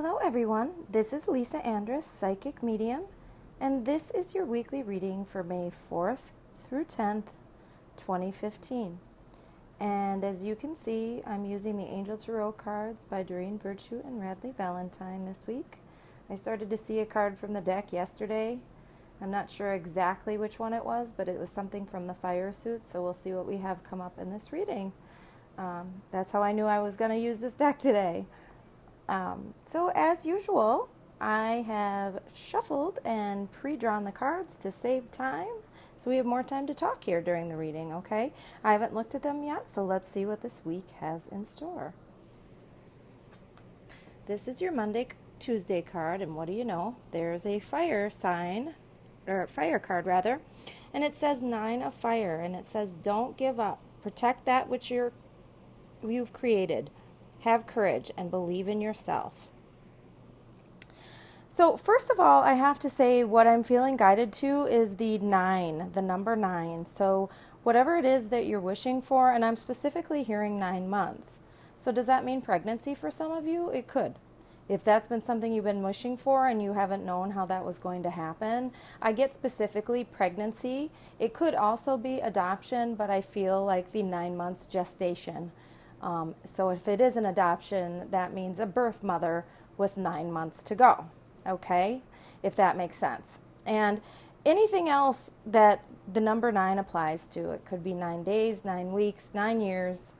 Hello everyone, this is Lisa Andrus, Psychic Medium, and this is your weekly reading for May 4th through 10th, 2015. And as you can see, I'm using the Angel Tarot cards by Doreen Virtue and Radleigh Valentine this week. I started to see a card from the deck yesterday. I'm not sure exactly which one it was, but it was something from the fire suit, so we'll see what we have come up in this reading. That's how I knew I was going to use this deck today. So as usual, I have shuffled and pre-drawn the cards to save time, so we have more time to talk here during the reading, okay? I haven't looked at them yet, so let's see what this week has in store. This is your Monday, Tuesday card, and what do you know? There's a fire sign, or fire card rather, and it says 9 of Fire, and it says don't give up. Protect that which you've created. Have courage and believe in yourself. So first of all, I have to say what I'm feeling guided to is the 9, the number 9. So whatever it is that you're wishing for, and I'm specifically hearing 9 months. So does that mean pregnancy for some of you? It could. If that's been something you've been wishing for and you haven't known how that was going to happen, I get specifically pregnancy. It could also be adoption, but I feel like the 9 months gestation. So if it is an adoption, that means a birth mother with 9 months to go, okay? If that makes sense. And anything else that the number 9 applies to, it could be 9 days, 9 weeks, 9 years,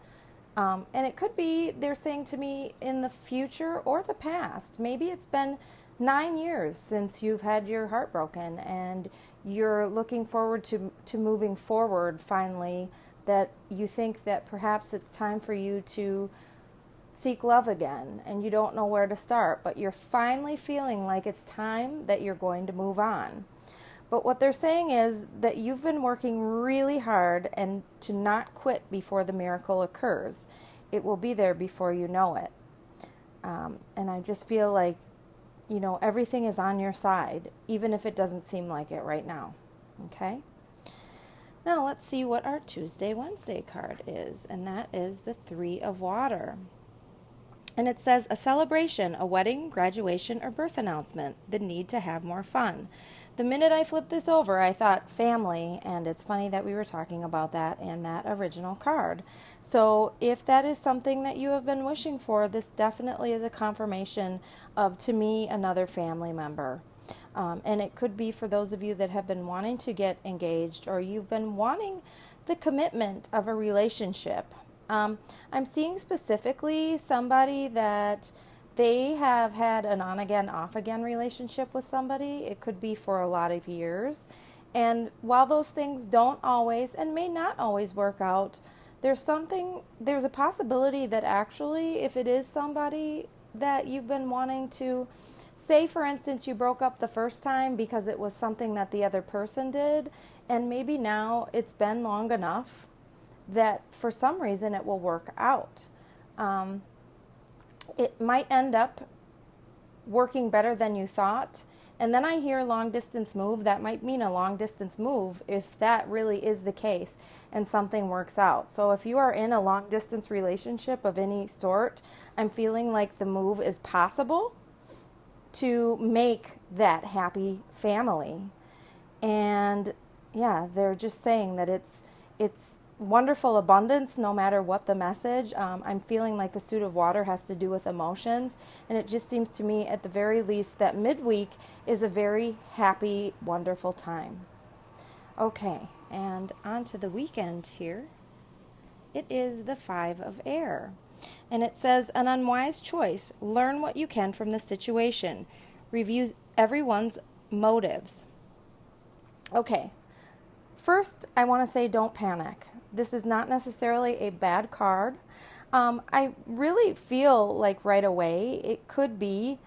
and it could be, they're saying to me, in the future or the past. Maybe it's been 9 years since you've had your heart broken and you're looking forward to moving forward finally, that you think that perhaps it's time for you to seek love again and you don't know where to start, but you're finally feeling like it's time that you're going to move on. But what they're saying is that you've been working really hard and to not quit before the miracle occurs. It will be there before you know it. And I just feel like, everything is on your side, even if it doesn't seem like it right now. Okay? Now let's see what our Tuesday, Wednesday card is, and that is the 3 of Water. And it says a celebration, a wedding, graduation, or birth announcement, the need to have more fun. The minute I flipped this over, I thought family, and it's funny that we were talking about that in that original card. So if that is something that you have been wishing for, this definitely is a confirmation of, to me, another family member. And it could be for those of you that have been wanting to get engaged, or you've been wanting the commitment of a relationship. I'm seeing specifically somebody that they have had an on-again, off-again relationship with somebody. It could be for a lot of years. And while those things don't always and may not always work out, there's a possibility that actually, if it is somebody that you've been wanting to, say, for instance, you broke up the first time because it was something that the other person did, and maybe now it's been long enough that for some reason it will work out. It might end up working better than you thought. And then I hear long distance move. That might mean a long distance move if that really is the case and something works out. So if you are in a long distance relationship of any sort, I'm feeling like the move is possible to make that happy family. And yeah, they're just saying that it's wonderful abundance no matter what the message. I'm feeling like the suit of water has to do with emotions, and it just seems to me at the very least that midweek is a very happy, wonderful time. Okay, and on to the weekend here. It is the 5 of Air. And it says, an unwise choice. Learn what you can from the situation. Review everyone's motives. Okay. First, I want to say don't panic. This is not necessarily a bad card. I really feel like right away it could be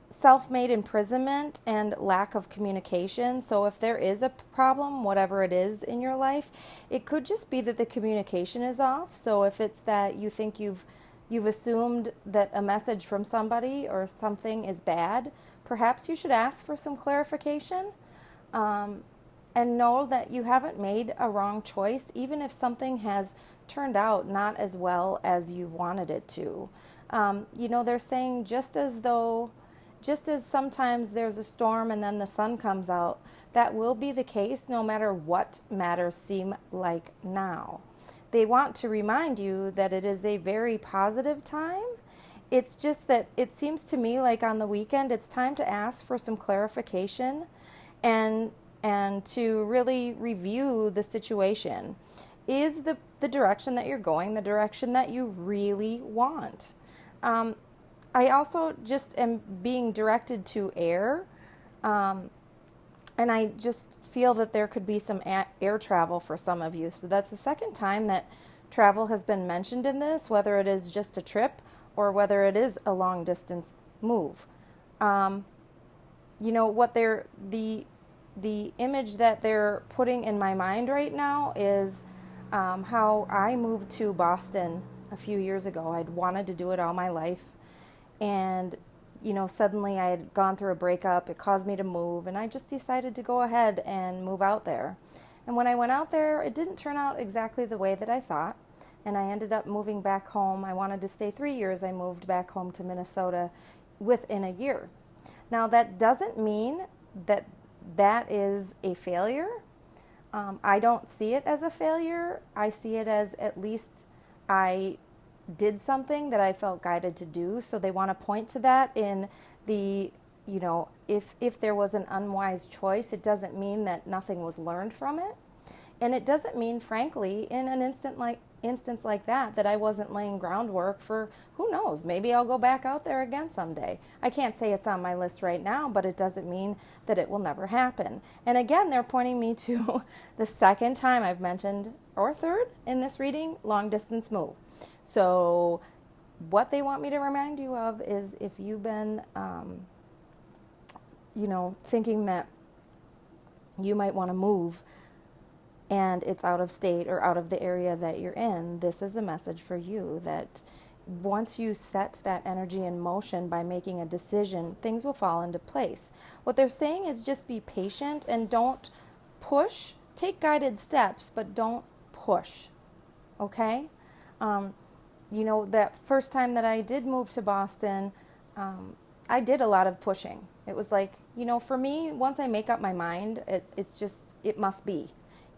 self-made imprisonment and lack of communication. So if there is a problem, whatever it is in your life, it could just be that the communication is off. So if it's that you think you've assumed that a message from somebody or something is bad, perhaps you should ask for some clarification. And know that you haven't made a wrong choice, even if something has turned out not as well as you wanted it to. They're saying just as sometimes there's a storm and then the sun comes out, that will be the case no matter what matters seem like now. They want to remind you that it is a very positive time. It's just that it seems to me like on the weekend it's time to ask for some clarification and to really review the situation. Is the direction that you're going the direction that you really want? I also just am being directed to air, and I just feel that there could be some air travel for some of you. So that's the second time that travel has been mentioned in this, whether it is just a trip or whether it is a long distance move. What the image that they're putting in my mind right now is how I moved to Boston a few years ago. I'd wanted to do it all my life. And, suddenly I had gone through a breakup. It caused me to move. And I just decided to go ahead and move out there. And when I went out there, it didn't turn out exactly the way that I thought. And I ended up moving back home. I wanted to stay 3 years. I moved back home to Minnesota within a year. Now, that doesn't mean that that is a failure. I don't see it as a failure. I see it as at least I did something that I felt guided to do. So they want to point to that in the, if there was an unwise choice, it doesn't mean that nothing was learned from it. And it doesn't mean, frankly, in an instance like that I wasn't laying groundwork for, who knows, maybe I'll go back out there again someday. I can't say it's on my list right now, but it doesn't mean that it will never happen. And again, they're pointing me to the second time I've mentioned, or third in this reading, long distance move. So what they want me to remind you of is if you've been, thinking that you might want to move and it's out of state or out of the area that you're in, this is a message for you that once you set that energy in motion by making a decision, things will fall into place. What they're saying is just be patient and don't push. Take guided steps, but don't push. Okay? That first time that I did move to Boston, I did a lot of pushing. It was like, for me, once I make up my mind, it must be.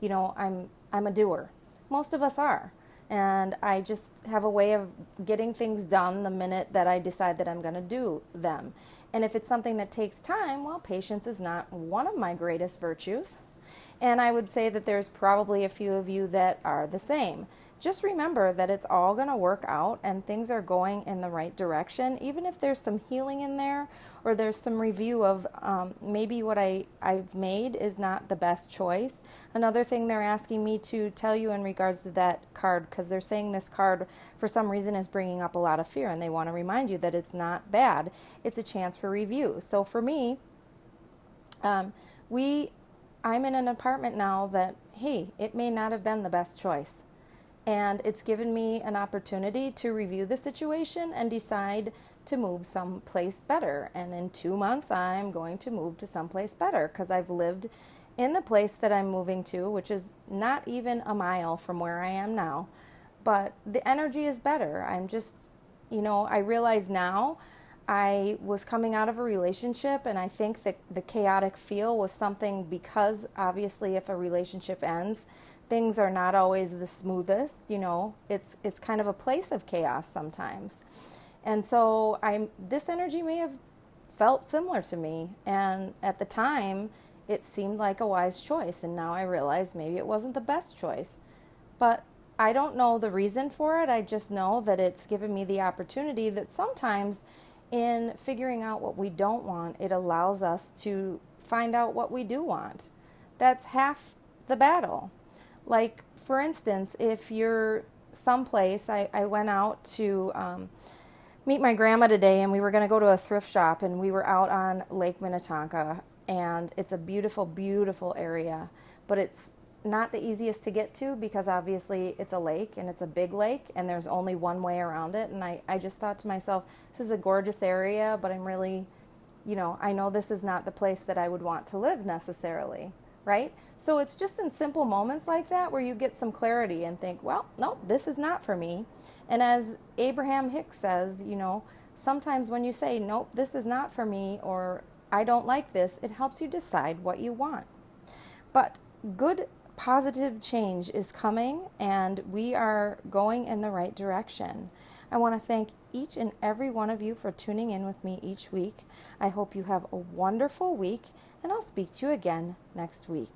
I'm a doer. Most of us are. And I just have a way of getting things done the minute that I decide that I'm going to do them. And if it's something that takes time, well, patience is not one of my greatest virtues. And I would say that there's probably a few of you that are the same. Just remember that it's all going to work out and things are going in the right direction, even if there's some healing in there or there's some review of maybe what I've made is not the best choice. Another thing they're asking me to tell you in regards to that card, because they're saying this card for some reason is bringing up a lot of fear, and they want to remind you that it's not bad. It's a chance for review. So for me, I'm in an apartment now that, hey, it may not have been the best choice. And it's given me an opportunity to review the situation and decide to move someplace better. And in 2 months, I'm going to move to someplace better because I've lived in the place that I'm moving to, which is not even a mile from where I am now. But the energy is better. I'm just, I realize now I was coming out of a relationship, and I think that the chaotic feel was something because obviously if a relationship ends, things are not always the smoothest, it's kind of a place of chaos sometimes. And so this energy may have felt similar to me, and at the time it seemed like a wise choice, and now I realize maybe it wasn't the best choice. But I don't know the reason for it. I just know that it's given me the opportunity that sometimes in figuring out what we don't want, it allows us to find out what we do want. That's half the battle. Like, for instance, if you're someplace, I went out to meet my grandma today, and we were going to go to a thrift shop, and we were out on Lake Minnetonka, and it's a beautiful, beautiful area, but it's not the easiest to get to because obviously it's a lake, and it's a big lake, and there's only one way around it, and I just thought to myself, this is a gorgeous area, but I'm really, I know this is not the place that I would want to live necessarily. right? So it's just in simple moments like that where you get some clarity and think, well, no, this is not for me. And as Abraham Hicks says, sometimes when you say, nope, this is not for me, or I don't like this, it helps you decide what you want. But good positive change is coming, and we are going in the right direction. I want to thank each and every one of you for tuning in with me each week. I hope you have a wonderful week, and I'll speak to you again next week.